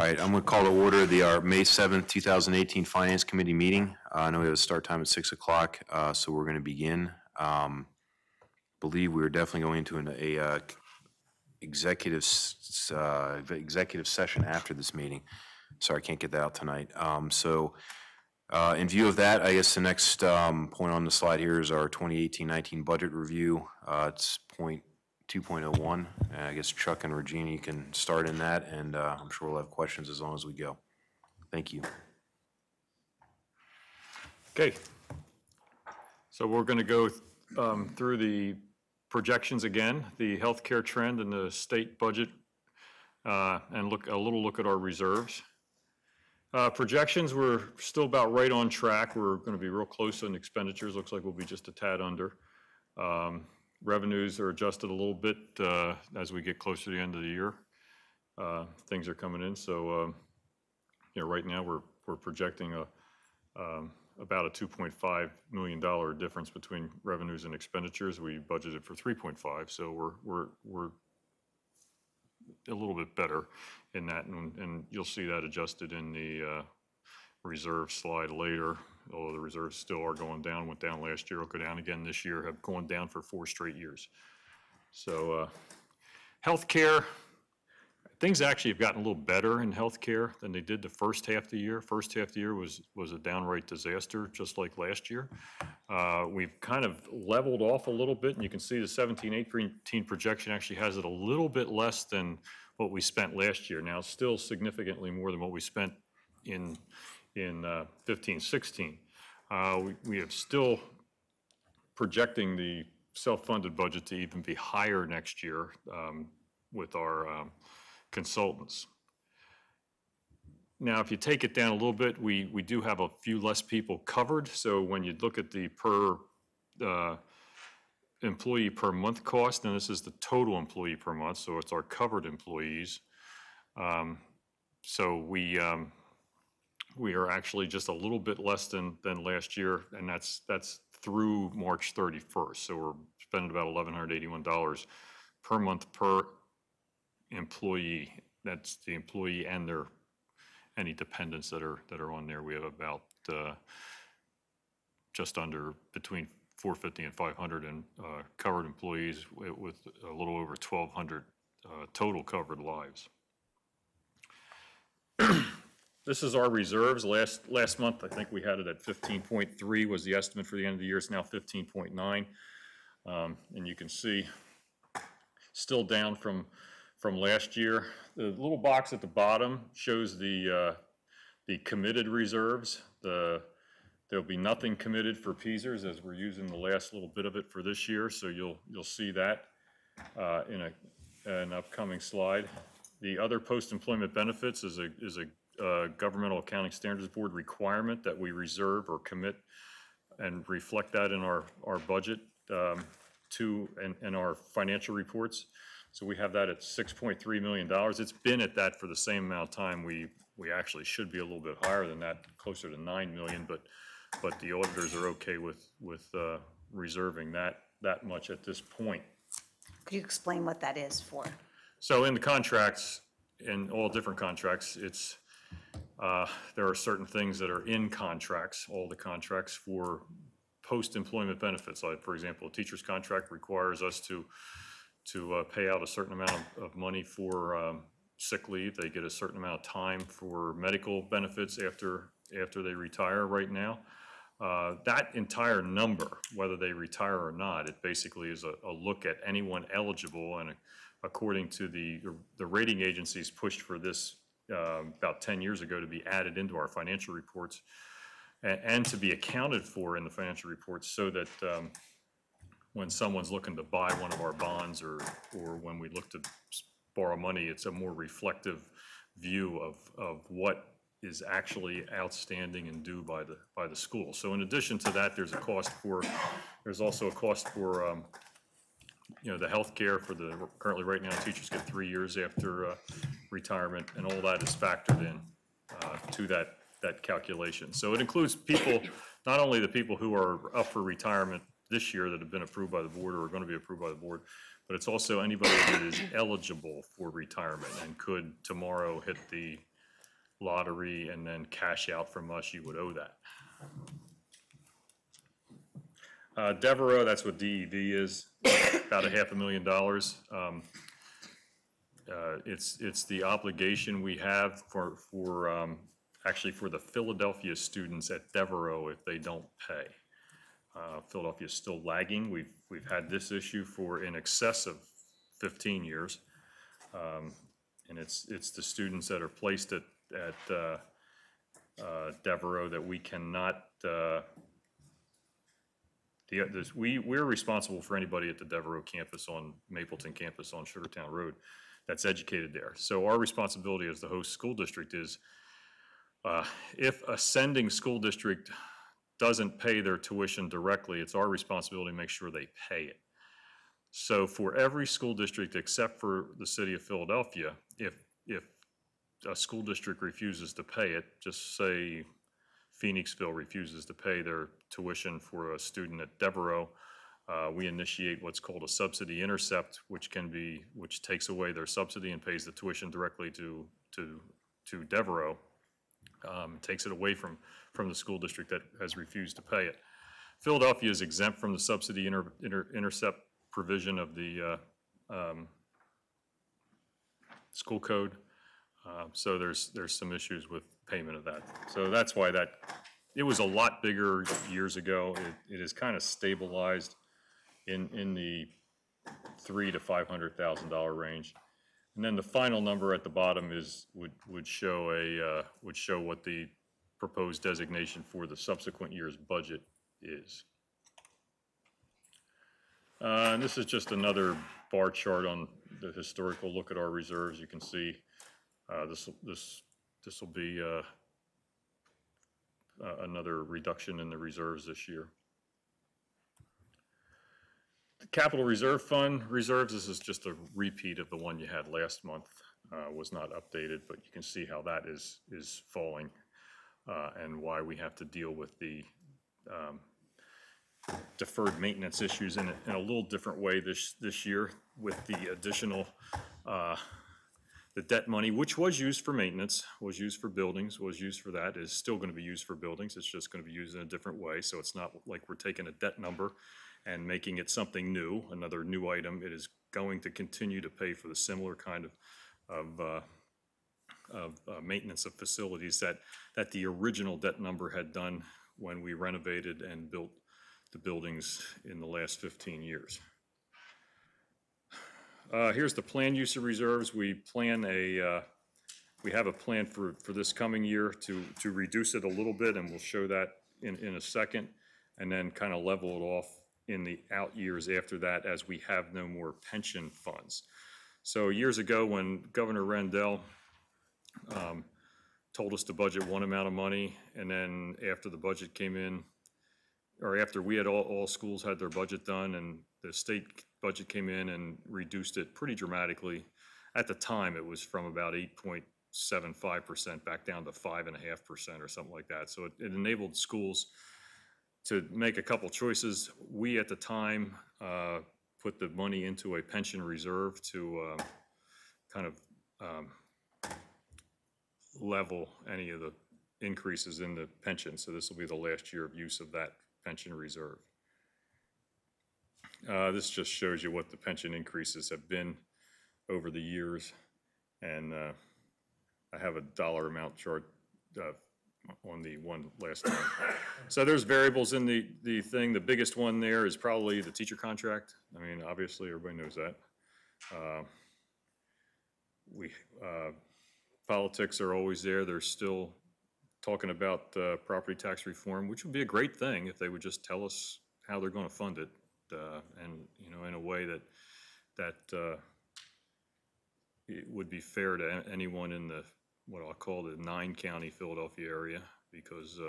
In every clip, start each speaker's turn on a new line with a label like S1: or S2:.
S1: right, I'm going to call to order our May 7th, 2018 Finance Committee meeting. I know we have a start time at 6 o'clock, so we're going to begin. Believe we're definitely going into an executive session after this meeting. Sorry, I can't get that out tonight. In view of that, I guess the next point on the slide here is our 2018-19 budget review. It's point 2.01. I guess Chuck and Regina, you can start in that, and I'm sure we'll have questions as long as we go. Thank you.
S2: Okay. So we're going to go through the projections again, the healthcare trend and the state budget, and look at our reserves. Projections, we're still about right on track. We're going to be real close on expenditures. Looks like we'll be just a tad under. Revenues are adjusted a little bit as we get closer to the end of the year. Things are coming in, so right now we're projecting about a $2.5 million difference between revenues and expenditures. We budgeted for 3.5, so we're a little bit better in that, and you'll see that adjusted in the reserve slide later. Although the reserves still are going down, went down last year, will go down again this year, have gone down for 4 straight years. So healthcare, things actually have gotten a little better in healthcare than they did the first half of the year. First half of the year was a downright disaster, just like last year. We've kind of leveled off a little bit, and you can see the 17-18 projection actually has it a little bit less than what we spent last year. Now, still significantly more than what we spent in 15-16. We have still projecting the self-funded budget to even be higher next year with our consultants. Now, if you take it down a little bit, we do have a few less people covered. So when you look at the per employee per month cost, and this is the total employee per month, so it's our covered employees. So we are actually just a little bit less than last year, and that's through March 31st. So we're spending about $1,181 per month per employee. That's the employee and any dependents that are on there. We have about just under between 450 and 500 and covered employees with a little over 1,200 total covered lives. This is our reserves. Last month, I think we had it at 15.3 was the estimate for the end of the year. It's now 15.9, and you can see still down from last year. The little box at the bottom shows the committed reserves. There'll be nothing committed for PSERS as we're using the last little bit of it for this year. So you'll see that in an upcoming slide. The other post-employment benefits is a Governmental Accounting Standards Board requirement that we reserve or commit and reflect that in our budget and our financial reports. So we have that at $6.3 million. It's been at that for the same amount of time. We actually should be a little bit higher than that, closer to $9 million, but the auditors are okay with reserving that much at this point.
S3: Could you explain what that is for?
S2: So in the contracts, in all different contracts, there are certain things that are in contracts, all the contracts for post-employment benefits. Like, for example, a teacher's contract requires us to pay out a certain amount of money for sick leave. They get a certain amount of time for medical benefits after they retire right now. That entire number, whether they retire or not, it basically is a look at anyone eligible, and according to the rating agencies pushed for this about 10 years ago to be added into our financial reports and to be accounted for in the financial reports, so that when someone's looking to buy one of our bonds or when we look to borrow money, it's a more reflective view of what is actually outstanding and due by the school. So in addition to that, there's also a cost for the health care for currently right now teachers get 3 years after retirement, and all that is factored in to that calculation. So it includes people, not only the people who are up for retirement this year that have been approved by the board or are going to be approved by the board, but it's also anybody that is eligible for retirement and could tomorrow hit the lottery and then cash out from us, you would owe that. Devereaux, that's what DEV is, about $500,000. It's the obligation we have actually for the Philadelphia students at Devereaux if they don't pay. Philadelphia is still lagging. We've had this issue for in excess of 15 years. And it's the students that are placed at Devereaux that we cannot, we're responsible for anybody at the Devereaux campus on Mapleton campus on Sugartown Road that's educated there. So our responsibility as the host school district is if a sending school district doesn't pay their tuition directly, it's our responsibility to make sure they pay it. So for every school district except for the city of Philadelphia, if a school district refuses to pay it, just say Phoenixville refuses to pay their tuition for a student at Devereaux, we initiate what's called a subsidy intercept, which takes away their subsidy and pays the tuition directly to Devereaux. Takes it away from the school district that has refused to pay it. Philadelphia is exempt from the subsidy intercept provision of the school code. So there's some issues with payment of that. So that's why it was a lot bigger years ago. It is kind of stabilized in the $300,000 to $500,000 range. And then the final number at the bottom would show what the proposed designation for the subsequent year's budget is. And this is just another bar chart on the historical look at our reserves. You can see this will be another reduction in the reserves this year. The Capital Reserve Fund reserves, this is just a repeat of the one you had last month. Was not updated, but you can see how that is falling and why we have to deal with the deferred maintenance issues in a little different way this year with the additional the debt money, which was used for maintenance, was used for buildings, was used for that, is still going to be used for buildings. It's just going to be used in a different way. So it's not like we're taking a debt number and making it something new, another new item. It is going to continue to pay for the similar kind of maintenance of facilities that the original debt number had done when we renovated and built the buildings in the last 15 years. Here's the planned use of reserves. We have a plan for this coming year to reduce it a little bit, and we'll show that in a second, and then kind of level it off in the out years after that as we have no more pension funds. So years ago when Governor Rendell told us to budget one amount of money, and then after the budget came in, or after we had all schools had their budget done and the state budget came in and reduced it pretty dramatically. At the time, it was from about 8.75% back down to 5.5% or something like that. So it enabled schools to make a couple choices. We, at the time, put the money into a pension reserve to kind of level any of the increases in the pension. So this will be the last year of use of that pension reserve. This just shows you what the pension increases have been over the years, and I have a dollar amount chart on the one last time. So there's variables in the thing. The biggest one there is probably the teacher contract. I mean, obviously everybody knows that. Politics are always there. They're still talking about property tax reform, which would be a great thing if they would just tell us how they're going to fund it, and in a way that it would be fair to anyone in the what I'll call the 9-county Philadelphia area, because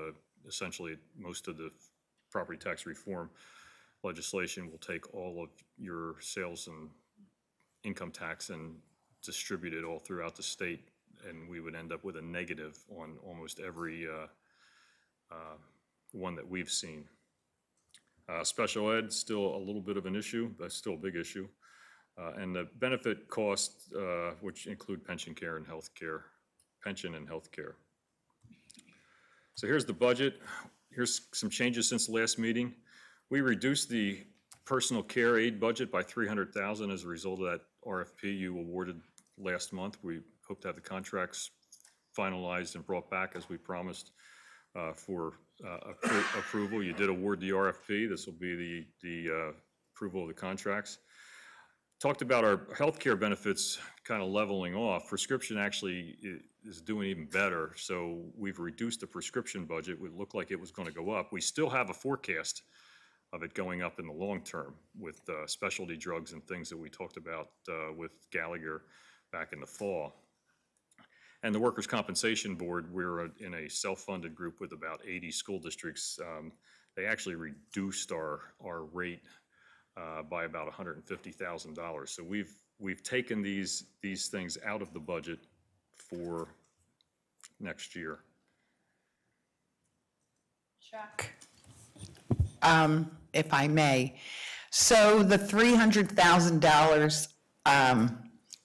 S2: essentially most of the property tax reform legislation will take all of your sales and income tax and distribute it all throughout the state, and we would end up with a negative on almost every one that we've seen. Special ed, still a little bit of an issue, but still a big issue. And the benefit costs, which include pension care and health care, pension and health care. So here's the budget. Here's some changes since the last meeting. We reduced the personal care aid budget by $300,000 as a result of that RFP you awarded last month. We hope to have the contracts finalized and brought back as we promised for approval. You did award the RFP. This will be the approval of the contracts. Talked about our healthcare benefits kind of leveling off. Prescription actually is doing even better. So we've reduced the prescription budget. It looked like it was going to go up. We still have a forecast of it going up in the long term with specialty drugs and things that we talked about with Gallagher back in the fall. And the Workers' Compensation Board, we're in a self-funded group with about 80 school districts. They actually reduced our rate by about $150,000. So we've taken these things out of the budget for next year.
S4: Chuck, if I may, so the $300,000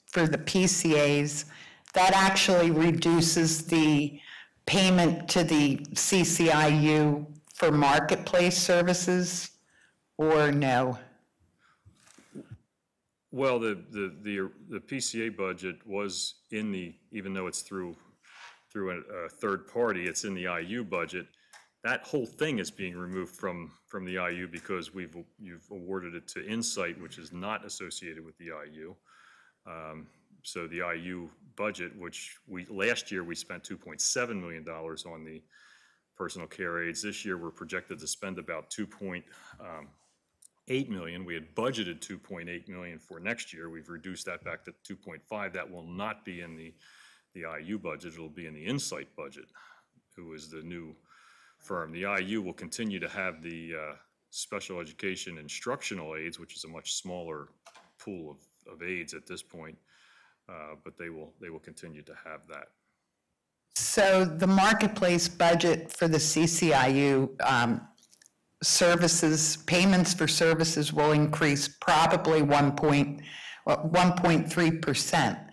S4: for the PCAs, that actually reduces the payment to the CCIU for marketplace services, or no?
S2: Well, the PCA budget was in the, even though it's through a third party, it's in the IU budget. That whole thing is being removed from the IU because you've awarded it to Insight, which is not associated with the IU. So the IU budget, which last year we spent $2.7 million on the personal care aides. This year we're projected to spend about $2.8 million. We had budgeted $2.8 million for next year. We've reduced that back to 2.5. That will not be in the IU budget. It'll be in the Insight budget, who is the new firm. The IU will continue to have the special education instructional aides, which is a much smaller pool of aides at this point, but they will continue to have that.
S4: So the marketplace budget for the CCIU services, payments for services will increase probably 1.3%.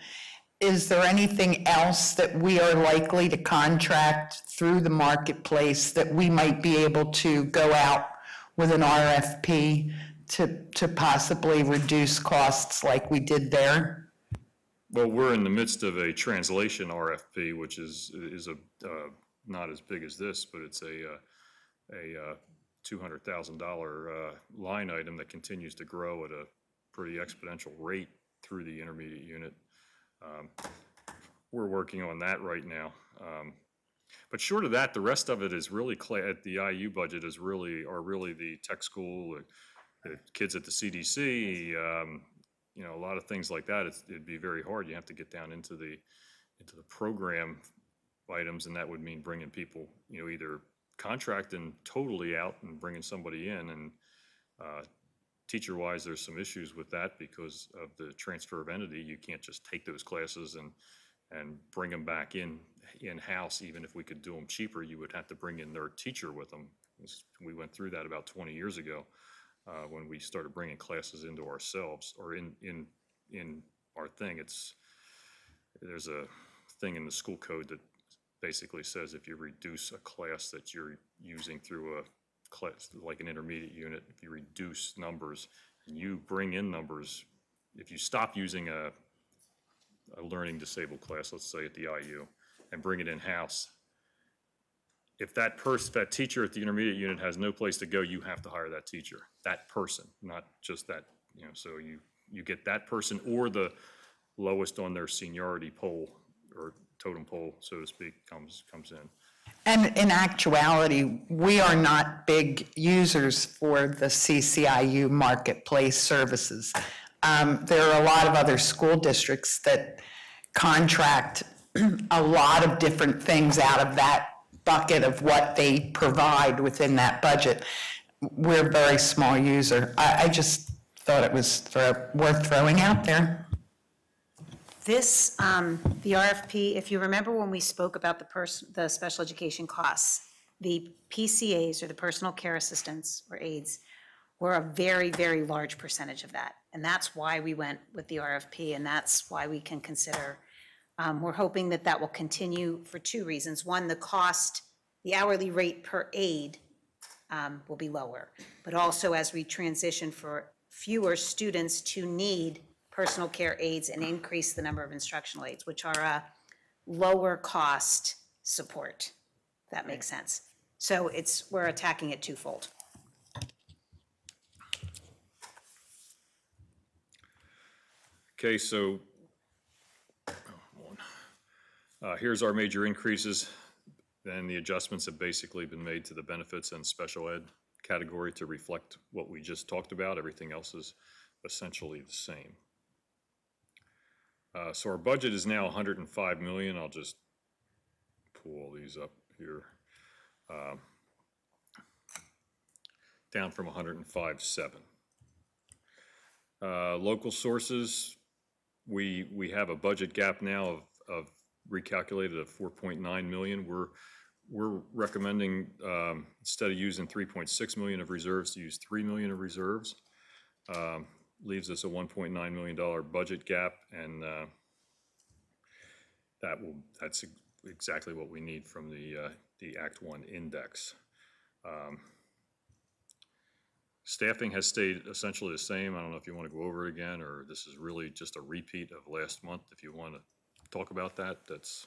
S4: Is there anything else that we are likely to contract through the marketplace that we might be able to go out with an RFP to possibly reduce costs like we did there?
S2: Well, we're in the midst of a translation RFP, which is not as big as this, but it's a $200,000 line item that continues to grow at a pretty exponential rate through the intermediate unit. We're working on that right now. But short of that, the rest of it is really, at the IU budget are really the tech school, the kids at the CDC, a lot of things like that. It'd be very hard. You have to get down into the program items, and that would mean bringing people, either contracting totally out and bringing somebody in. And teacher-wise, there's some issues with that because of the transfer of entity. You can't just take those classes and bring them back in-house. Even if we could do them cheaper, you would have to bring in their teacher with them. We went through that about 20 years ago when we started bringing classes into ourselves or in our thing. There's a thing in the school code that basically says if you reduce a class that you're using through a class, like an intermediate unit, if you reduce numbers and you bring in numbers, if you stop using a learning disabled class, let's say at the IU, and bring it in-house, if that teacher at the intermediate unit has no place to go, you have to hire that teacher, that person, not just that, so you get that person or the lowest on their seniority pole or totem pole, so to speak, comes in.
S4: And in actuality, we are not big users for the CCIU marketplace services. There are a lot of other school districts that contract a lot of different things out of that bucket of what they provide within that budget. We're a very small user. I just thought it was worth throwing out there.
S3: This, the RFP, if you remember when we spoke about the special education costs, the PCAs, or the personal care assistants or aides, were a very, very large percentage of that. And that's why we went with the RFP, and that's why we can consider, we're hoping that will continue for two reasons. One, the cost the hourly rate per aide will be lower. But also as we transition for fewer students to need personal care aides and increase the number of instructional aides, which are a lower cost support, if that makes sense. So we're attacking it twofold.
S2: Okay, so here's our major increases. Then the adjustments have basically been made to the benefits and special ed category to reflect what we just talked about. Everything else is essentially the same. So our budget is now 105 million. I'll just pull all these up here. Down from 105.7. Local sources, we have a budget gap now of recalculated of 4.9 million. We're recommending, instead of using 3.6 million of reserves, to use 3 million of reserves. Leaves us a $1.9 million budget gap, and that's exactly what we need from the Act 1 index. Staffing has stayed essentially the same. I don't know if you want to go over it again, or this is really just a repeat of last month. If you want to talk about that, that's...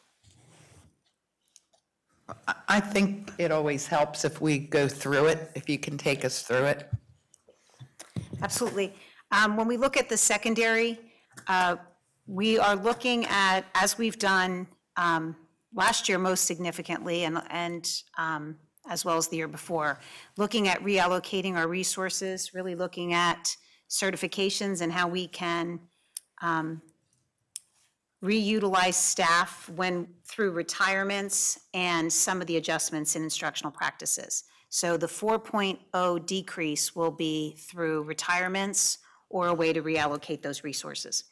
S4: I think it always helps if we go through it, if you can take us through it.
S3: Absolutely. When we look at the secondary, we are looking at, as we've done last year most significantly, and as well as the year before, looking at reallocating our resources, really looking at certifications and how we can reutilize staff through retirements and some of the adjustments in instructional practices. So the 4.0 decrease will be through retirements or a way to reallocate those resources.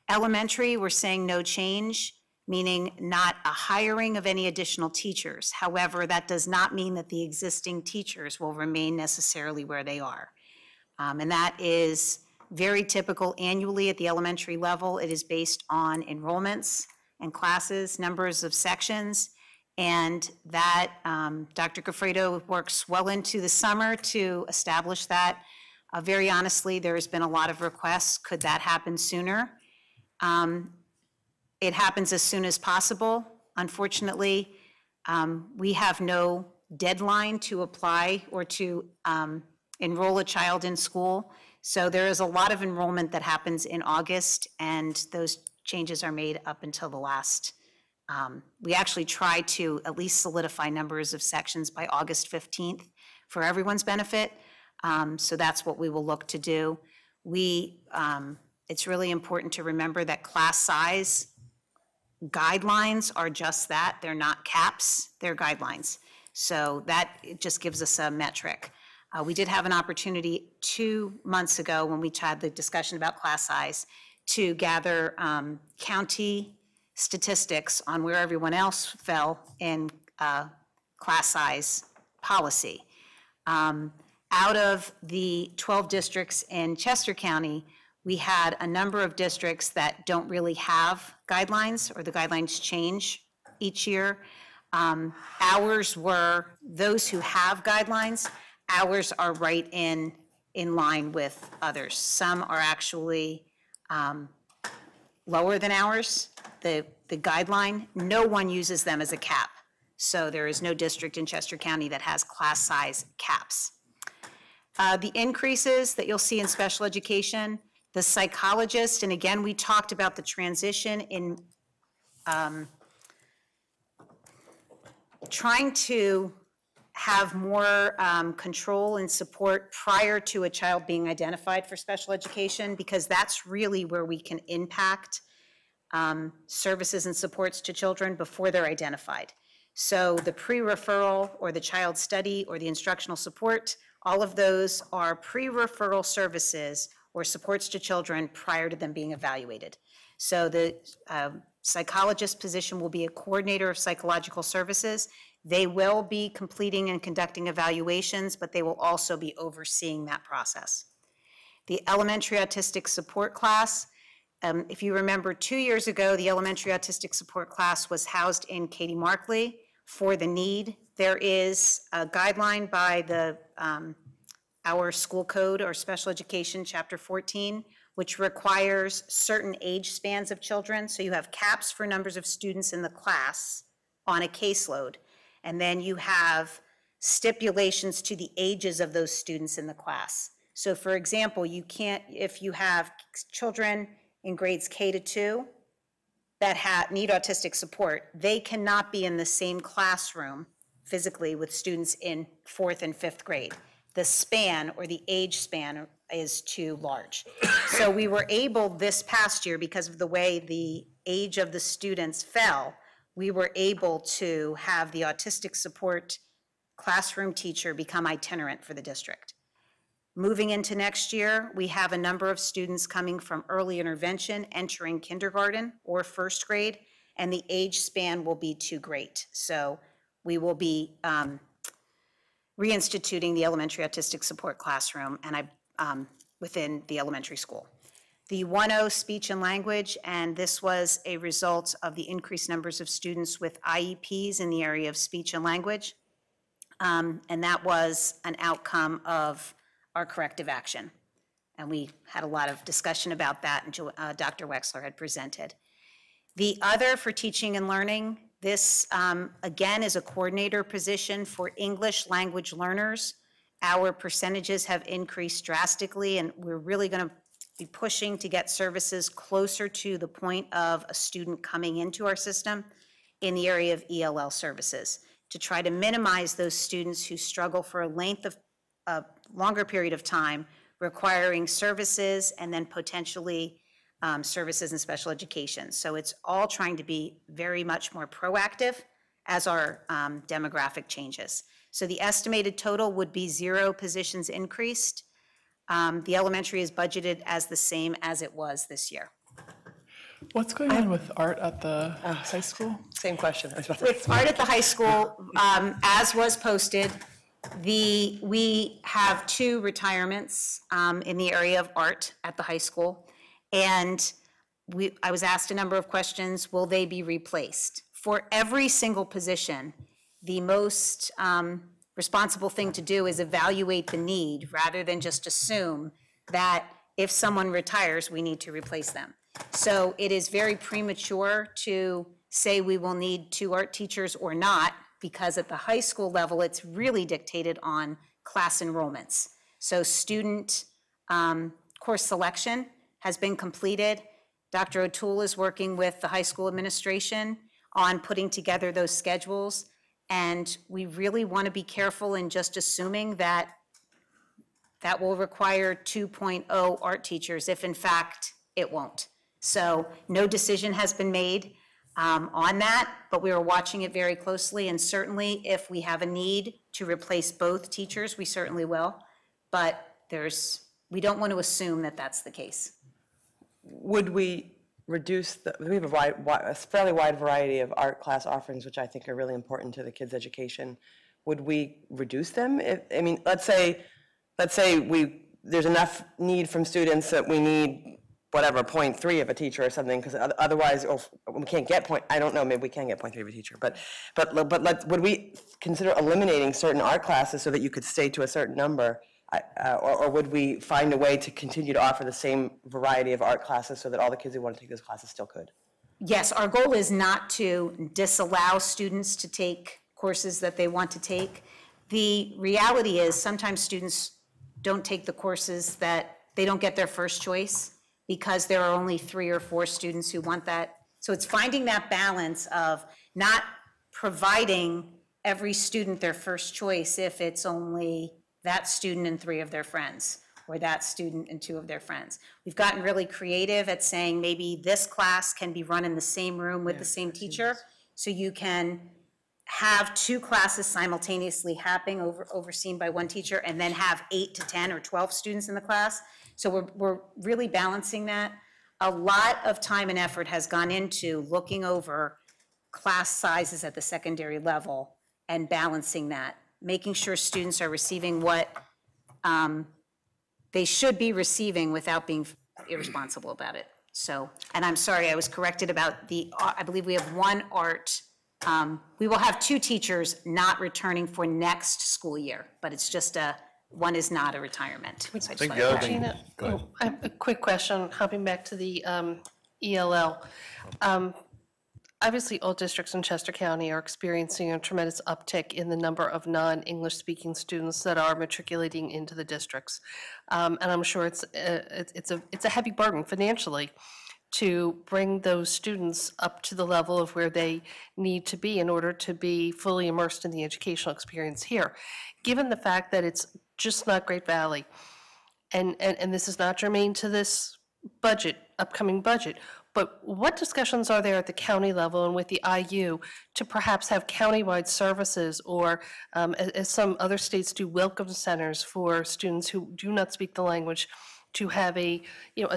S3: Elementary, we're saying no change, meaning not a hiring of any additional teachers. However, that does not mean that the existing teachers will remain necessarily where they are. And that is very typical annually at the elementary level. It is based on enrollments and classes, numbers of sections, and that Dr. Goffredo works well into the summer to establish that. Very honestly, there has been a lot of requests. Could that happen sooner? It happens as soon as possible. Unfortunately, we have no deadline to apply or to enroll a child in school. So there is a lot of enrollment that happens in August, and those changes are made up until the last. We actually try to at least solidify numbers of sections by August 15th for everyone's benefit. So that's what we will look to do. It's really important to remember that class size guidelines are just that. They're not caps, they're guidelines. So that it just gives us a metric. We did have an opportunity 2 months ago when we had the discussion about class size to gather county statistics on where everyone else fell in class size policy. Out of the 12 districts in Chester County, we had a number of districts that don't really have guidelines, or the guidelines change each year. Ours were those who have guidelines. Ours are right in line with others. Some are actually lower than ours. The guideline, no one uses them as a cap. So there is no district in Chester County that has class size caps. The increases that you'll see in special education, the psychologist, and again, we talked about the transition in trying to have more control and support prior to a child being identified for special education, because that's really where we can impact services and supports to children before they're identified. So the pre-referral or the child study or the instructional support, all of those are pre-referral services or supports to children prior to them being evaluated. So the psychologist position will be a coordinator of psychological services. They will be completing and conducting evaluations, but they will also be overseeing that process. The elementary autistic support class, if you remember 2 years ago, the elementary autistic support class was housed in Katie Markley for the need There is a guideline by the, our school code or special education, chapter 14, which requires certain age spans of children. So you have caps for numbers of students in the class on a caseload. And then you have stipulations to the ages of those students in the class. So for example, you can't, if you have children in grades K to 2 that need autistic support, they cannot be in the same classroom physically with students in 4th and 5th grade. The span or the age span is too large. So we were able this past year, because of the way the age of the students fell, we were able to have the autistic support classroom teacher become itinerant for the district. Moving into next year, we have a number of students coming from early intervention entering kindergarten or 1st grade, and the age span will be too great. So we will be reinstituting the elementary autistic support classroom within the elementary school. The 1.0 speech and language, and this was a result of the increased numbers of students with IEPs in the area of speech and language. And that was an outcome of our corrective action. And we had a lot of discussion about that, and Dr. Wexler had presented. The other for teaching and learning, this again is a coordinator position for English language learners. Our percentages have increased drastically, and we're really going to be pushing to get services closer to the point of a student coming into our system in the area of ELL services, to try to minimize those students who struggle for a longer period of time requiring services and then potentially services in special education. So it's all trying to be very much more proactive as our demographic changes. So the estimated total would be 0 positions increased. The elementary is budgeted as the same as it was this year.
S5: What's going on with art at the high school?
S6: Same question.
S3: With art at the high school, as was posted, we have 2 retirements in the area of art at the high school. And I was asked a number of questions, will they be replaced? For every single position, the most responsible thing to do is evaluate the need rather than just assume that if someone retires, we need to replace them. So it is very premature to say we will need 2 art teachers or not, because at the high school level, it's really dictated on class enrollments. So student course selection has been completed. Dr. O'Toole is working with the high school administration on putting together those schedules. And we really want to be careful in just assuming that that will require 2.0 art teachers if in fact it won't. So no decision has been made on that, but we are watching it very closely. And certainly if we have a need to replace both teachers, we certainly will. But we don't want to assume that that's the case.
S6: Would we reduce we have a fairly wide variety of art class offerings, which I think are really important to the kids' education. Would we reduce them? Let's say there's enough need from students that we need whatever 0.3 of a teacher or something, because otherwise we can't get I don't know, maybe we can get 0.3 of a teacher, but would we consider eliminating certain art classes so that you could stay to a certain number? Or would we find a way to continue to offer the same variety of art classes so that all the kids who want to take those classes still could?
S3: Yes, our goal is not to disallow students to take courses that they want to take. The reality is sometimes students don't take the courses that they don't get their first choice because there are only 3 or 4 students who want that. So it's finding that balance of not providing every student their first choice if it's only that student and 3 of their friends, or that student and 2 of their friends. We've gotten really creative at saying maybe this class can be run in the same room with the same teacher, so you can have 2 classes simultaneously happening, overseen by 1 teacher, and then have 8 to 10 or 12 students in the class. So we're really balancing that. A lot of time and effort has gone into looking over class sizes at the secondary level and balancing that, making sure students are receiving what they should be receiving without being irresponsible about it. So, and I'm sorry, I was corrected about I believe we have 1 art We will have 2 teachers not returning for next school year, but it's just one is not a retirement. So I just wanted to clarify.
S7: Gina, I have a quick question, hopping back to the ELL. Obviously, all districts in Chester County are experiencing a tremendous uptick in the number of non-English speaking students that are matriculating into the districts. And I'm sure it's a heavy burden financially to bring those students up to the level of where they need to be in order to be fully immersed in the educational experience here. Given the fact that it's just not Great Valley, and this is not germane to this budget, upcoming budget, but what discussions are there at the county level and with the IU to perhaps have countywide services or, as some other states do, welcome centers for students who do not speak the language, to have a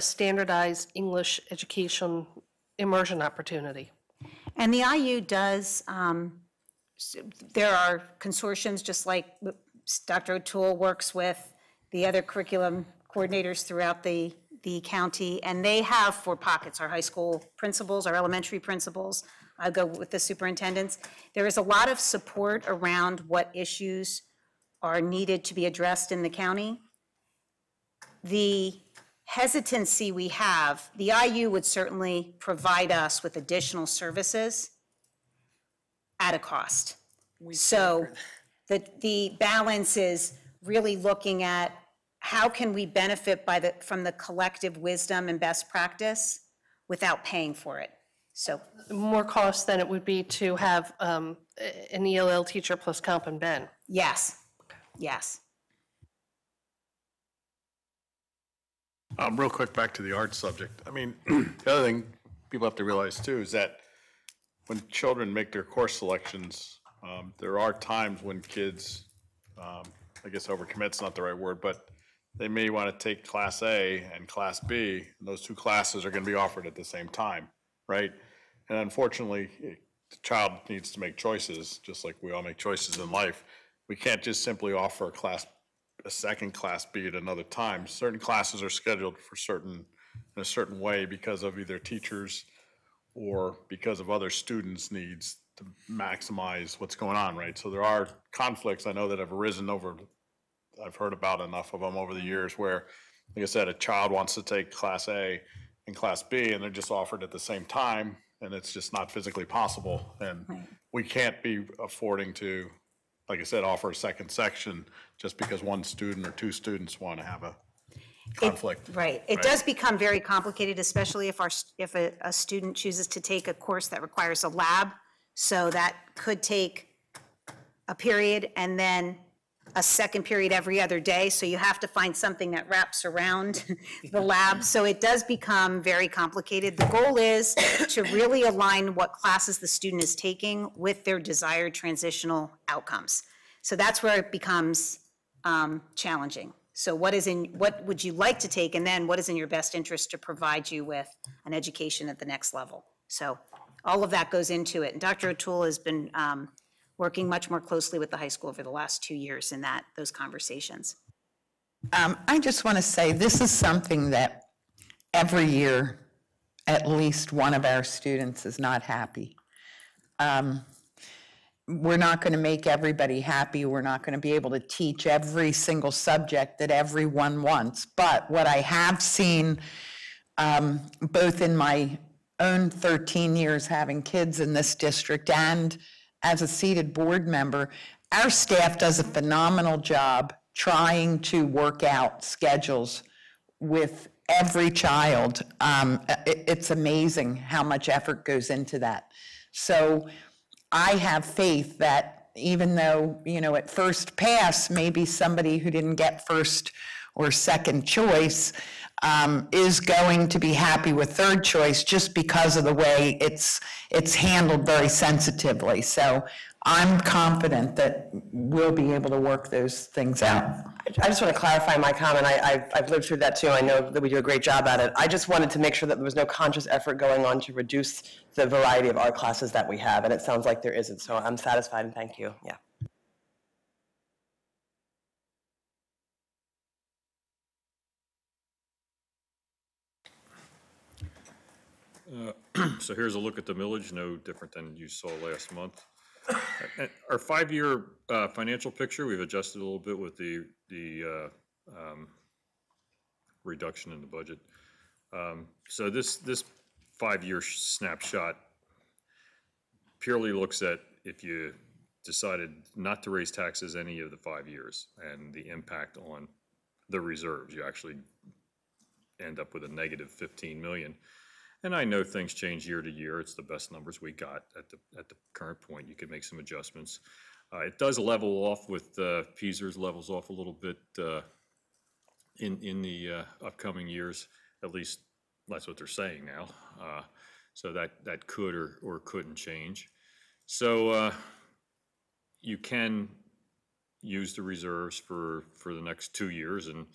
S7: standardized English education immersion opportunity?
S3: And the IU does, there are consortiums, just like Dr. O'Toole works with the other curriculum coordinators throughout the county, and they have 4 pockets, our high school principals, our elementary principals, I go with the superintendents. There is a lot of support around what issues are needed to be addressed in the county. The hesitancy we have, the IU would certainly provide us with additional services at a cost. So the balance is really looking at how can we benefit from the collective wisdom and best practice without paying for it. So
S7: More cost than it would be to have an ELL teacher plus comp and ben.
S3: yes, yes.
S8: Real quick, back to the art subject. I mean, the other thing people have to realize too is that when children make their course selections, there are times when kids, I guess overcommit's not the right word, but they may want to take Class A and Class B, and those 2 classes are going to be offered at the same time, right? And unfortunately, the child needs to make choices, just like we all make choices in life. We can't just simply offer a second Class B at another time. Certain classes are scheduled for in a certain way because of either teachers or because of other students' needs to maximize what's going on, right? So there are conflicts I know that have arisen I've heard about enough of them over the years where, like I said, a child wants to take Class A and Class B and they're just offered at the same time and it's just not physically possible. And we can't be affording to, like I said, offer a second section just because 1 student or 2 students want to have a conflict.
S3: Right. It does become very complicated, especially if a student chooses to take a course that requires a lab. So that could take a period and then a second period every other day. So you have to find something that wraps around the lab. So it does become very complicated. The goal is to really align what classes the student is taking with their desired transitional outcomes. So that's where it becomes challenging. So what would you like to take, and then what is in your best interest to provide you with an education at the next level? So all of that goes into it. And Dr. O'Toole has been working much more closely with the high school over the last 2 years in those conversations.
S4: I just want to say, this is something that every year, at least one of our students is not happy. We're not going to make everybody happy. We're not going to be able to teach every single subject that everyone wants. But what I have seen, both in my own 13 years having kids in this district and as a seated board member, our staff does a phenomenal job trying to work out schedules with every child. It's amazing how much effort goes into that. So I have faith that even though, at first pass, maybe somebody who didn't get first or second choice is going to be happy with third choice just because of the way it's handled very sensitively. So I'm confident that we'll be able to work those things out.
S6: I just want to clarify my comment. I've lived through that too. I know that we do a great job at it. I just wanted to make sure that there was no conscious effort going on to reduce the variety of art classes that we have, and it sounds like there isn't. So I'm satisfied and thank you. Yeah.
S2: So here's a look at the millage, no different than you saw last month. Our 5-year financial picture, we've adjusted a little bit with the reduction in the budget. So this 5-year snapshot purely looks at if you decided not to raise taxes any of the 5 years and the impact on the reserves. You actually end up with a negative 15 million. And I know things change year to year. It's the best numbers we got at the current point. You could make some adjustments. It does level off with PSERS levels off a little bit in the upcoming years. At least that's what they're saying now. So that could or couldn't change. So you can use the reserves for the next 2 years and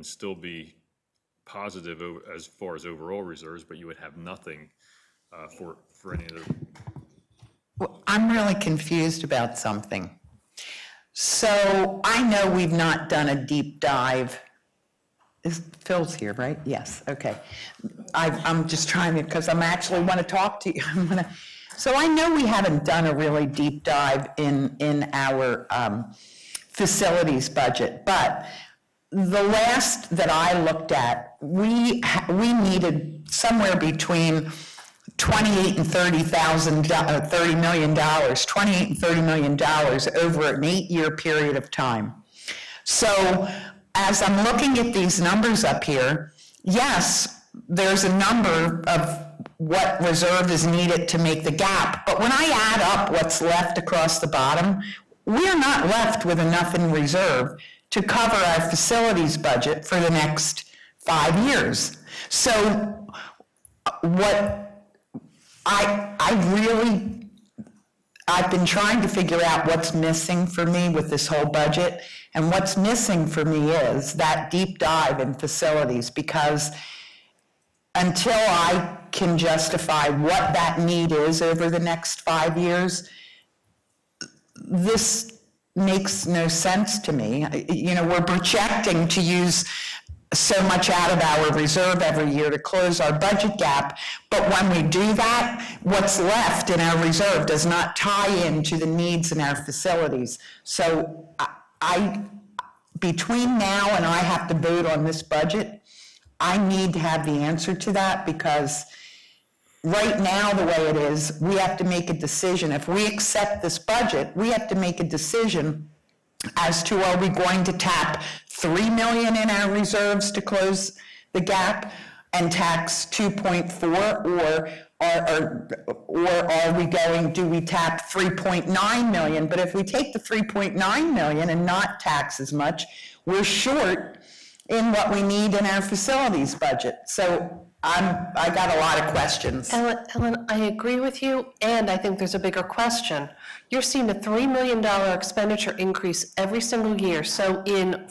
S2: still be positive as far as overall reserves, but you would have nothing for any of the.
S4: Well, I'm really confused about something. So I know we've not done a deep dive. Phil's here, right? Yes, okay. I'm just trying to, because I'm actually want to talk to you. So I know we haven't done a really deep dive in our facilities budget, but the last that I looked at, we needed somewhere between $28 and $30 million, $28 and $30 million over an 8-year period of time. So as I'm looking at these numbers up here, yes, there's a number of what reserve is needed to make the gap, but when I add up what's left across the bottom, we're not left with enough in reserve to cover our facilities budget for the next 5 years. So what I've been trying to figure out what's missing for me with this whole budget, and what's missing for me is that deep dive in facilities, because until I can justify what that need is over the next 5 years, this makes no sense to me. You know, we're projecting to use so much out of our reserve every year to close our budget gap, but when we do that, what's left in our reserve does not tie into the needs in our facilities. So between now and I have to vote on this budget, I need to have the answer to that, because right now, the way it is, we have to make a decision. If we accept this budget, we have to make a decision as to, are we going to tap $3 million in our reserves to close the gap and tax 2.4, or are we going, do we tap 3.9 million? But if we take the 3.9 million and not tax as much, we're short in what we need in our facilities budget. So I got a lot of questions.
S7: Ellen, I agree with you, and I think there's a bigger question. You're seeing a $3 million expenditure increase every single year. So in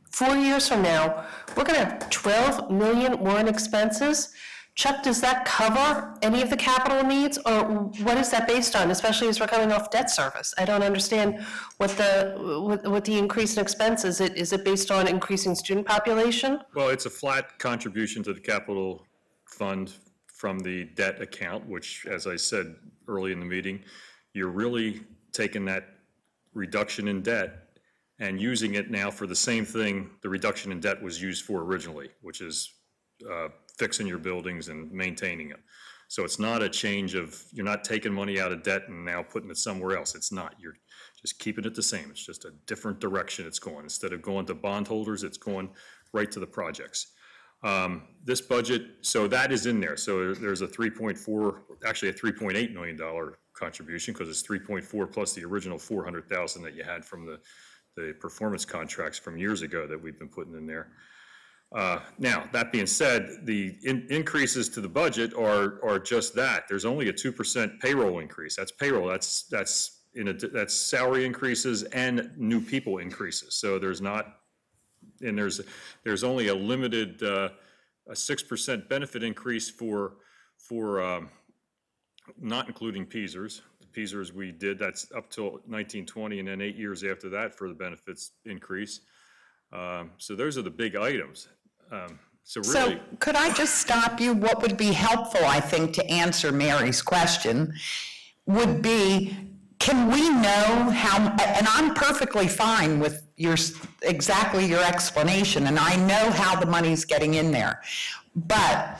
S7: 4 years from now, we're going to have 12 million more in expenses. Chuck, does that cover any of the capital needs, or what is that based on, especially as we're coming off debt service? I don't understand what the increase in expenses, is it based on increasing student population?
S2: Well, it's a flat contribution to the capital fund from the debt account, which, as I said early in the meeting, you're really taking that reduction in debt and using it now for the same thing the reduction in debt was used for originally, which is fixing your buildings and maintaining them. So it's not a change of, you're not taking money out of debt and now putting it somewhere else. It's not. You're just keeping it the same. It's just a different direction it's going. Instead of going to bondholders, it's going right to the projects. This budget, so that is in there. So there's a $3.8 million contribution, because it's 3.4 plus the original 400,000 that you had from the performance contracts from years ago that we've been putting in there. Now, that being said, the increases to the budget are just that. There's only a 2% payroll increase. That's payroll. That's salary increases and new people increases. So there's not, and there's only a limited a 6% benefit increase for not including PSERS. The PSERS we did, that's up till 1920, and then 8 years after that for the benefits increase. So those are the big items. So
S4: So
S2: really,
S4: could I just stop you? What would be helpful, I think, to answer Mary's question would be, can we know how, and I'm perfectly fine with exactly your explanation, and I know how the money's getting in there. But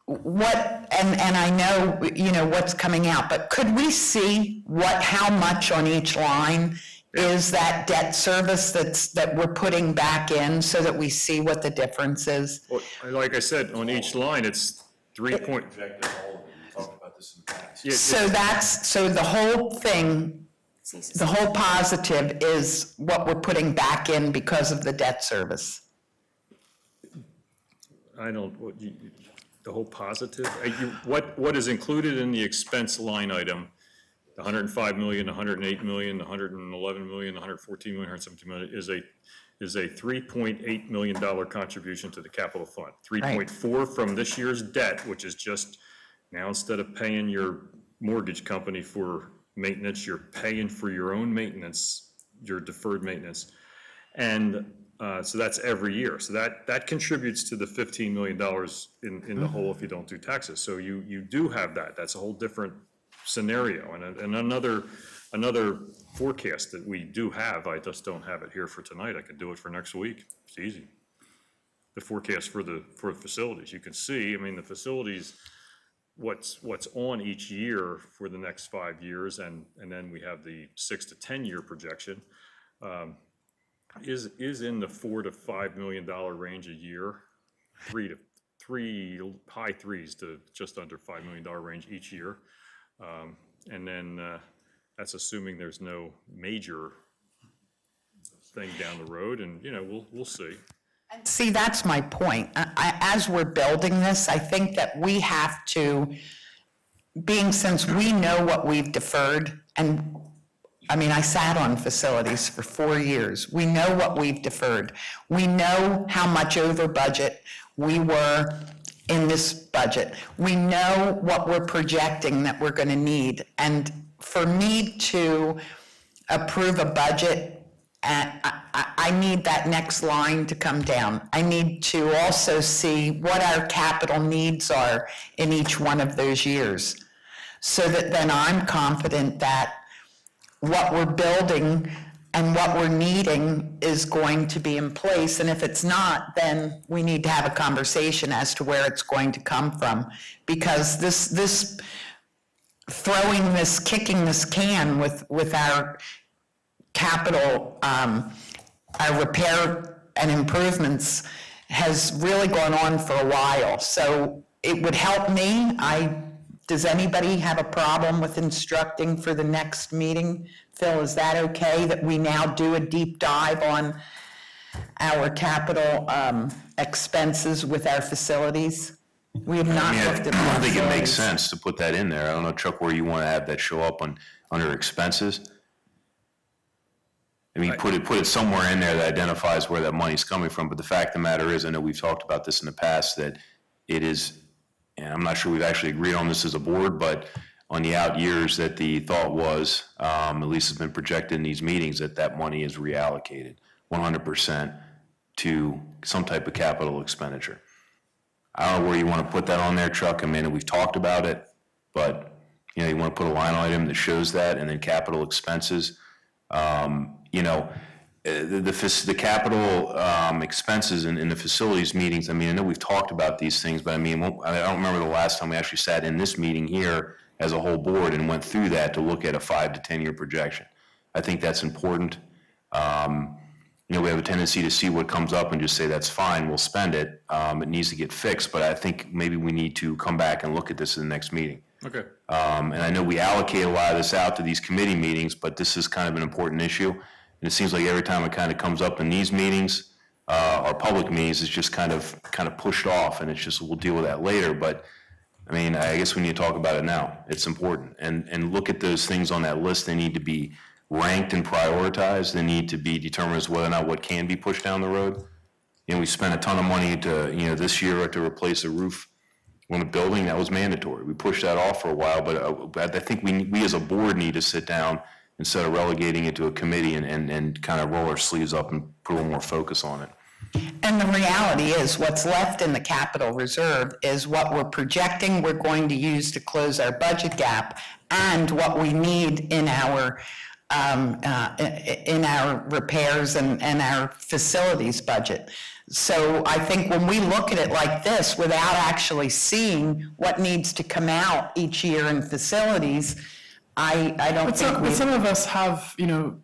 S4: and I know, what's coming out, but could we see how much on each line is that debt service that we're putting back in so that we see what the difference is?
S2: well, like I said, on each line, it's 3 point.
S1: Projected all of it. We talked about this in the past.
S2: Yeah,
S4: So the whole thing, the whole positive is what we're putting back in because of the debt service.
S2: I don't, the whole positive, what is included in the expense line item, the 105 million, 108 million, 111 million, 114 million, 117 million, is a $3.8 million contribution to the capital fund. 3.4 from this year's debt, which is just, now instead of paying your mortgage company for maintenance, you're paying for your own maintenance, your deferred maintenance. And so that's every year. So that contributes to the $15 million in the hole if you don't do taxes. So you do have that. That's a whole different scenario. And another forecast that we do have, I just don't have it here for tonight. I could do it for next week. It's easy. The forecast for facilities. You can see, I mean, the facilities, what's on each year for the next 5 years, and then we have the 6 to 10 year projection, is in the $4 to $5 million range a year, high threes to just under $5 million range each year. And then that's assuming there's no major thing down the road, and we'll see.
S4: See, that's my point. As we're building this, I think that we have to, since we know what we've deferred, and I mean, I sat on facilities for 4 years. We know what we've deferred. We know how much over budget we were in this budget. We know what we're projecting that we're going to need. And for me to approve a budget, I need that next line to come down. I need to also see what our capital needs are in each one of those years, so that then I'm confident that what we're building and what we're needing is going to be in place. And if it's not, then we need to have a conversation as to where it's going to come from. Because this kicking this can with our capital, our repair and improvements has really gone on for a while. So it would help me. Does anybody have a problem with instructing for the next meeting? Phil, is that okay that we now do a deep dive on our capital expenses with our facilities? We have not looked at
S1: I don't think it makes
S4: facilities.
S1: sense to put that in there. I don't know, Chuck, where you want to have that show up under expenses. I mean, put it somewhere in there that identifies where that money's coming from. But the fact of the matter is, I know we've talked about this in the past, that it is, and I'm not sure we've actually agreed on this as a board, but on the out years that the thought was, at least has been projected in these meetings, that money is reallocated 100% to some type of capital expenditure. I don't know where you want to put that on there, Chuck. I mean, we've talked about it, but you want to put a line item that shows that, and then capital expenses. The capital expenses in the facilities meetings, I mean, I know we've talked about these things, but I mean, I don't remember the last time we actually sat in this meeting here as a whole board and went through that to look at a 5 to 10 year projection. I think that's important. We have a tendency to see what comes up and just say, that's fine, we'll spend it. It needs to get fixed, but I think maybe we need to come back and look at this in the next meeting.
S2: Okay.
S1: And I know we allocate a lot of this out to these committee meetings, but this is kind of an important issue. And it seems like every time it kind of comes up in these meetings, our public meetings, it's just kind of pushed off, and it's just, we'll deal with that later. But I mean, I guess we need to talk about it now. It's important. And look at those things on that list. They need to be ranked and prioritized. They need to be determined as whether or not what can be pushed down the road. We spent a ton of money to, this year to replace a roof on a building. That was mandatory. We pushed that off for a while, but I think we as a board need to sit down instead of relegating it to a committee and kind of roll our sleeves up and put a little more focus on it.
S4: And the reality is, what's left in the capital reserve is what we're projecting we're going to use to close our budget gap and what we need in our repairs and our facilities budget. So I think when we look at it like this, without actually seeing what needs to come out each year in facilities, I don't think
S5: But
S4: we.
S5: some of us have,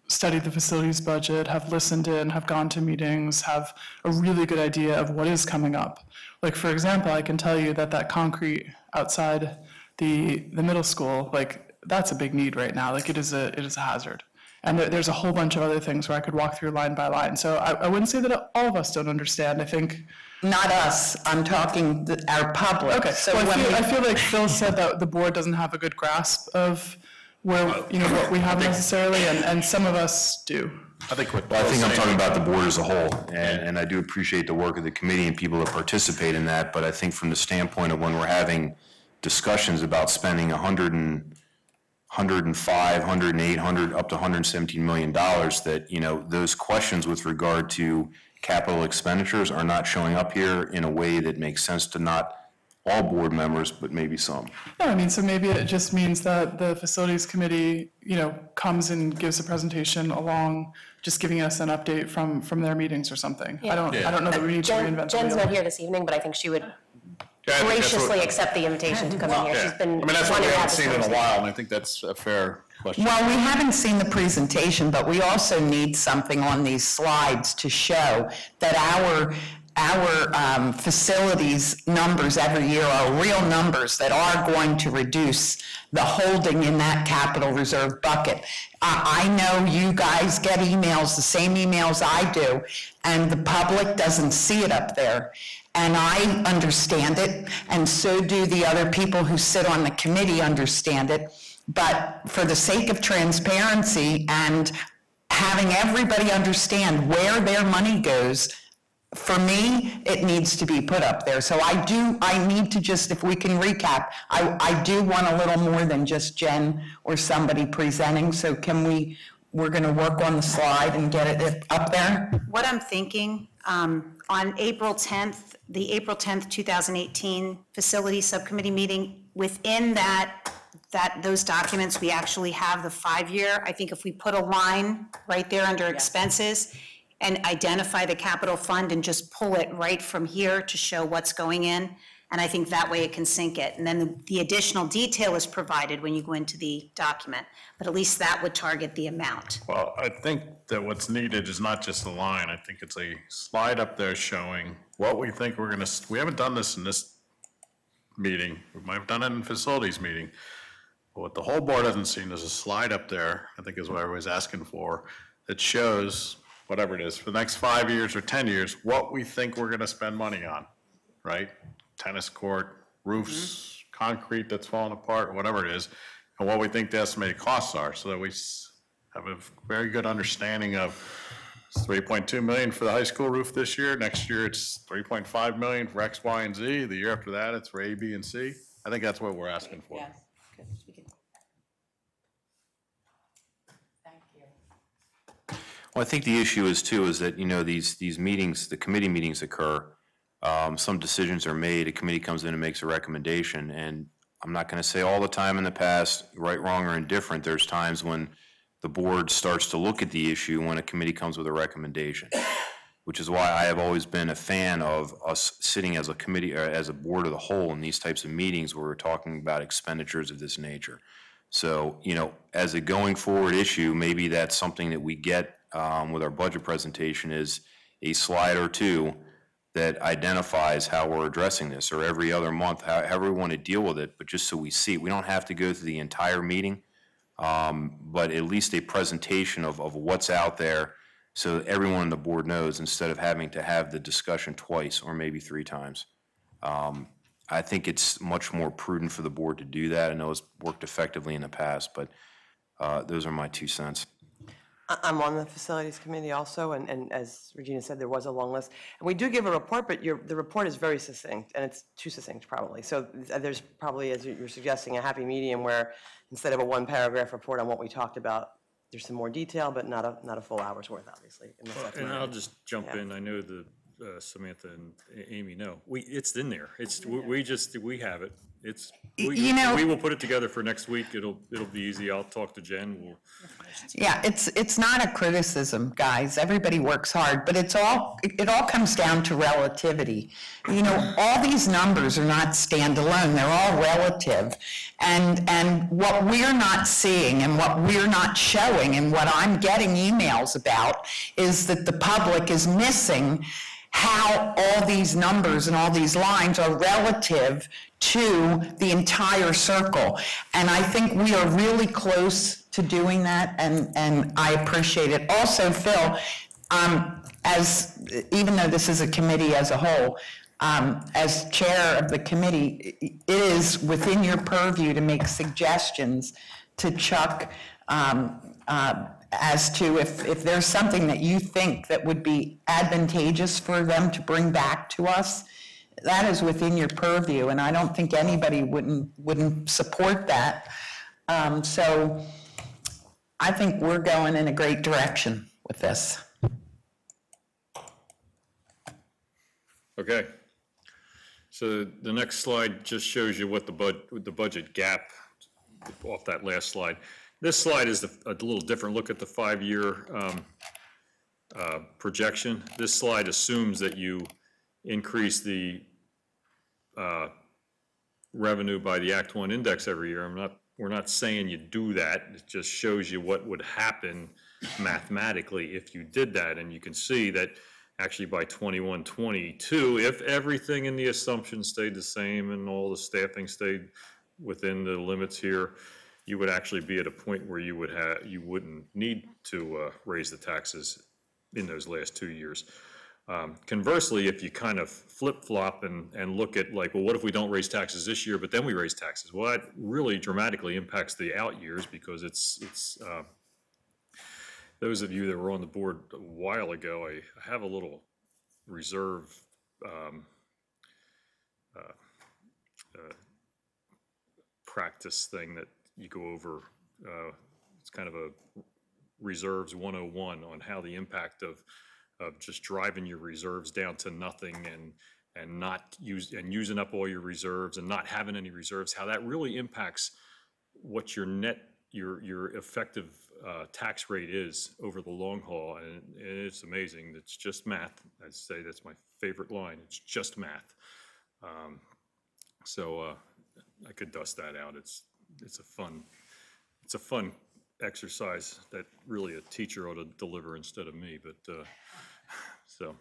S5: studied the facilities budget, have listened in, have gone to meetings, have a really good idea of what is coming up. Like, for example, I can tell you that concrete outside the middle school, like, that's a big need right now. Like, it is a hazard. And there's a whole bunch of other things where I could walk through line by line. So I wouldn't say that all of us don't understand. I think.
S4: Not us, I'm talking our public.
S5: Okay,
S4: So
S5: well,
S4: when
S5: I feel like Phil said that the board doesn't have a good grasp of where, what we have necessarily, and some of us do.
S8: I think what.
S1: Well, I think I'm talking about the board as a whole, and I do appreciate the work of the committee and people that participate in that, but I think from the standpoint of when we're having discussions about spending $105, $108, up to $117 million, that, those questions with regard to capital expenditures are not showing up here in a way that makes sense to not all board members, but maybe some.
S5: No, I mean, so maybe it just means that the facilities committee, comes and gives a presentation along, just giving us an update from their meetings or something. I don't know that we need to reinvent the
S9: Jen's
S5: wheel.
S9: not here this evening, but I think she would
S8: Yeah, I think that's
S9: graciously
S8: what-
S9: accept the invitation to come in here.
S8: Yeah.
S9: She's been
S8: That's what
S9: wanting
S8: we
S9: to
S8: haven't
S9: have this
S8: seen in a
S9: conversation.
S8: while, and I think that's a fair question.
S4: Well, we haven't seen the presentation, but we also need something on these slides to show that our facilities numbers every year are real numbers that are going to reduce the holding in that capital reserve bucket. I know you guys get emails, the same emails I do, and the public doesn't see it up there. And I understand it, and so do the other people who sit on the committee understand it. But for the sake of transparency and having everybody understand where their money goes, for me, it needs to be put up there. So I need to just, if we can recap, I do want a little more than just Jen or somebody presenting. So we're gonna work on the slide and get it up there?
S3: What I'm thinking, on April 10th, the April 10th, 2018 Facility Subcommittee meeting, within those documents, we actually have the 5-year. I think if we put a line right there under expenses and identify the capital fund and just pull it right from here to show what's going in, and I think that way it can sync it. And then the additional detail is provided when you go into the document, but at least that would target the amount.
S8: Well, I think that what's needed is not just a line. I think it's a slide up there showing what we think we haven't done this in this meeting. We might have done it in facilities meeting. But what the whole board hasn't seen is a slide up there, I think is what everybody's asking for, that shows, whatever it is, for the next 5 years or 10 years, what we think we're gonna spend money on, right? Tennis court, roofs, concrete that's falling apart, whatever it is, and what we think the estimated costs are, so that we have a very good understanding of it's 3.2 million for the high school roof this year. Next year, it's 3.5 million for X, Y, and Z. The year after that, it's for A, B, and C. I think that's what we're asking for.
S1: Well, I think the issue is too, is that, these meetings, the committee meetings occur, some decisions are made, a committee comes in and makes a recommendation, and I'm not gonna say all the time in the past, right, wrong, or indifferent, there's times when the board starts to look at the issue when a committee comes with a recommendation, which is why I have always been a fan of us sitting as a committee, or as a board of the whole in these types of meetings where we're talking about expenditures of this nature. So, as a going forward issue, maybe that's something that we get with our budget presentation, is a slide or two that identifies how we're addressing this, or every other month, however we want to deal with it, but just so we see. We don't have to go through the entire meeting, but at least a presentation of what's out there so that everyone on the board knows, instead of having to have the discussion twice or maybe 3 times. I think it's much more prudent for the board to do that. I know it's worked effectively in the past, but those are my 2 cents.
S6: I'm on the facilities committee also, and as Regina said, there was a long list. And we do give a report, but the report is very succinct, and it's too succinct probably. So there's probably, as you're suggesting, a happy medium where instead of a 1-paragraph report on what we talked about, there's some more detail, but not a full hour's worth, obviously.
S2: And I'll just jump in. I know the Samantha and Amy know. It's in there. We have it.
S4: You know-
S2: We will put it together for next week. It'll be easy. I'll talk to Jen.
S4: Yeah, it's not a criticism, guys. Everybody works hard, but it all comes down to relativity. You know, all these numbers are not standalone, they're all relative. And what we're not seeing and what we're not showing and what I'm getting emails about is that the public is missing how all these numbers and all these lines are relative to the entire circle. And I think we are really close to doing that, and I appreciate it. Also, Phil, even though this is a committee as a whole, as chair of the committee, it is within your purview to make suggestions to Chuck as to if there's something that you think that would be advantageous for them to bring back to us. That is within your purview, and I don't think anybody wouldn't support that. So I think we're going in a great direction with this.
S2: Okay. So the next slide just shows you what the budget gap off that last slide. This slide is a little different look at the 5-year projection. This slide assumes that you increase the revenue by the Act 1 index every year. We're not saying you do that. It just shows you what would happen mathematically if you did that. And you can see that actually by 21, 22, if everything in the assumptions stayed the same and all the staffing stayed within the limits here, you would actually be at a point where you wouldn't need to raise the taxes in those last 2 years. Conversely, if you kind of flip-flop and look at like, well, what if we don't raise taxes this year, but then we raise taxes? Well, that really dramatically impacts the out years, because it's those of you that were on the board a while ago, I have a little reserve practice thing that you go over. It's kind of a reserves 101 on how the impact of just driving your reserves down to nothing and not using up all your reserves and not having any reserves, how that really impacts what your effective tax rate is over the long haul. And it's amazing. It's just math. I'd say that's my favorite line. It's just math. So I could dust that out. It's a fun exercise that really a teacher ought to deliver instead of me. But so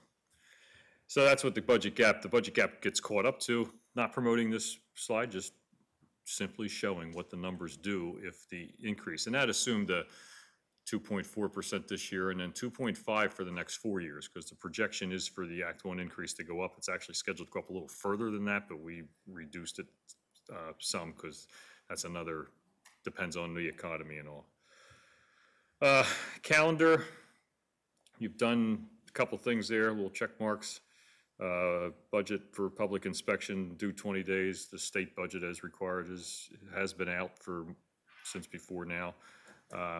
S2: that's what the budget gap gets caught up to. Not promoting this slide, just simply showing what the numbers do if the increase, and that assumed a 2.4% this year and then 2.5 for the next 4 years, because the projection is for the Act 1 increase to go up. It's actually scheduled to go up a little further than that, but we reduced it some because that's another, depends on the economy and all. Calendar, you've done a couple things there, little check marks. Budget for public inspection due 20 days. The state budget as required has been out since before now.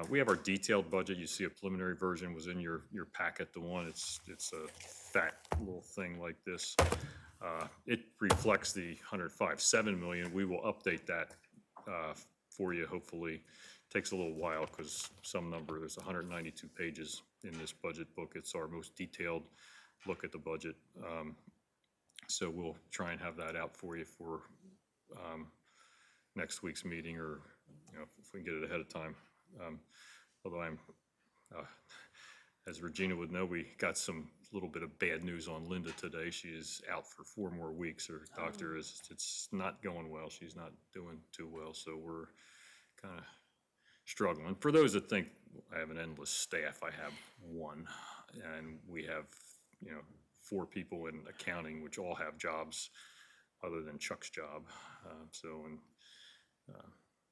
S2: We have our detailed budget. You see a preliminary version was in your packet. The one, it's a fat little thing like this. It reflects the 105.7 million. We will update that for you, hopefully. Takes a little while because there's 192 pages in this budget book. It's our most detailed look at the budget. So we'll try and have that out for you for next week's meeting, or if we can get it ahead of time. Although as Regina would know, we got some little bit of bad news on Linda today. She is out for 4 more weeks. Her doctor it's not going well. She's not doing too well. So we're kind of struggling. For those that think I have an endless staff, I have one, and we have 4 people in accounting, which all have jobs other than Chuck's job.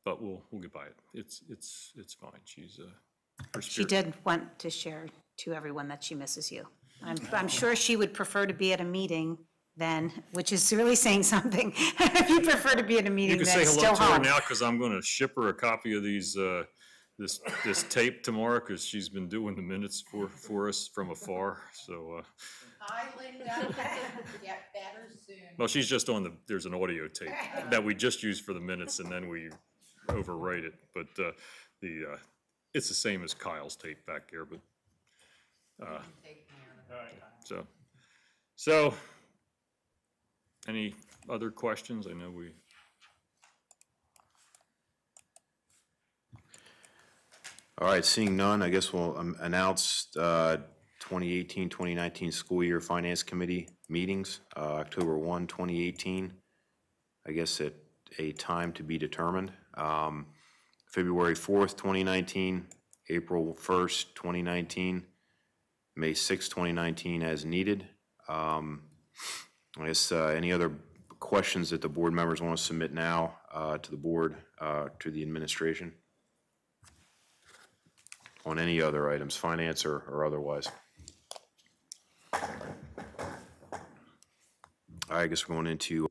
S2: But we'll get by it. It's fine.
S3: She did want to share to everyone that she misses you. I'm sure she would prefer to be at a meeting then, which is really saying something. If you prefer to be at a meeting
S2: You can
S3: than
S2: say
S3: still
S2: hello to her
S3: home.
S2: now, because I'm going to ship her a copy of these this tape tomorrow, because she's been doing the minutes for us from afar, so,
S10: Hi, Linda. Get better soon.
S2: well, she's just on there's an audio tape that we just use for the minutes, and then we overwrite it, but, it's the same as Kyle's tape back there, but,
S10: Take care of it.
S2: so, any other questions? I know we.
S1: All right, seeing none, I guess we'll announce 2018, 2019 school year Finance Committee meetings, October 1, 2018. I guess at a time to be determined. February 4th, 2019, April 1st, 2019, May 6th, 2019 as needed. I guess any other questions that the board members want to submit now to the board, to the administration? On any other items, finance or otherwise? I guess we're going into